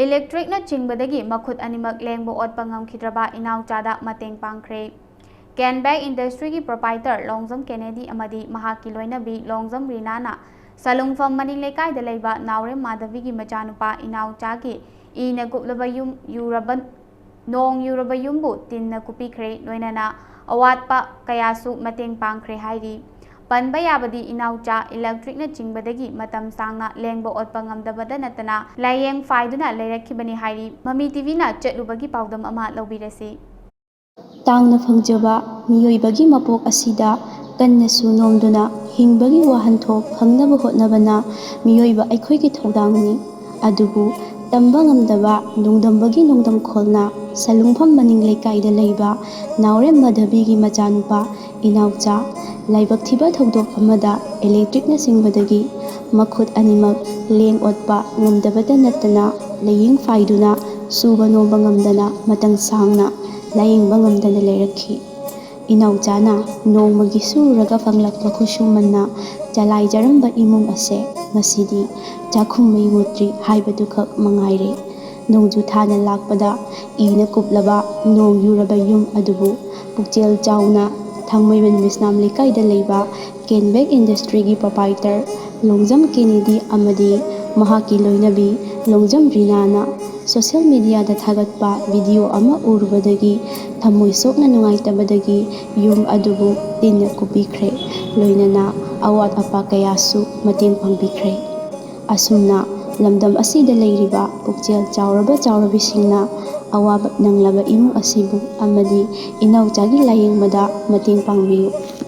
इलेक्ट्रिकना चिंबदगी मखुद अनिमक लेंबो ओटपा ngamखिद्रबा इनाउचादा मतेंग पांखरे। कैनबैग industry की proprietor Longjam Kennedy अमदी महाकी लोइनबी Longjam रीनाना सलुंगफम मनिंग लेकाइदा लेबा नावरेम माधवी की मचानुपा इनाउचागी ईना कुपलबा युम युरबन नोंग युरबा युम्बु तिन्ना कुपीखरे लोइनना अवातपा कयासु mateंग पांखरे हाइरी। पनबा याबदी इनाउचा इलेक्ट्रिकना चिंबदगी मतम सांगना लेंबो ओटपा ngamdabada natana layeng फाइदुना लेरखिबनी हाइरी। ममी टीवीना चेटलुबगी पाउदम अमा लौबिरसी। तांगना फंगजबा मियोइबगी मपोक असिदा कन्नसु नोमदुना हिंबगी वाहनथोक फंगनब होटनबना मियोइबा अखोइगी थौदांगनी। अदुबु तंबा ngamdaba नुंगदंबगी नुंगदम खोलना सलुंगफम मनिंग लेकाइदा लेबा नावरेम माधवीगी मचानुपा इनाउचा लाइबक थिबा थौदोक अमदा इलेक्ट्रिकना सिंगबदगी मखुद अनिमक लेंग ओटपा ngamdabada natana layeng फाइदुना सुबा nova ngamdana matang sangna layengba ngamdana lerakhi। इनाउचाना नोंमगी Surga फंगलकपा खुशुमन्ना चलाइजरंबा इमुंग असे ngasidi चाखुम मई मुत्री हाइबदुखक मंगाइरे। नोंजु थाना लाकपदा ईना कुपलबा नोंग युरबा युम अदुबु पुक्चेल चाउना थांगमैबन मिसनाम लेकाइदा लेबा कैनबैग इंडस्ट्री की proprietor Longjam Kennedy अमदी महाकी लोइनबी Longjam रीनाना social media दा थागतपा वीडियो अमा उरुबदगी थमोइ सोकना नुंगाइतबदगी युम अदुबु तिन्ना कुपीखरे लोइनना अवात अपा कयासु mateंग पांबिखरे। असुमना लमदम असिदा लेरिबा पुक्चेल चाउरबिसिंगना अवाब नंगलबा इमुंग असिबु अमदी इनाउचागी लायेंगबदा mateंग पांबियु।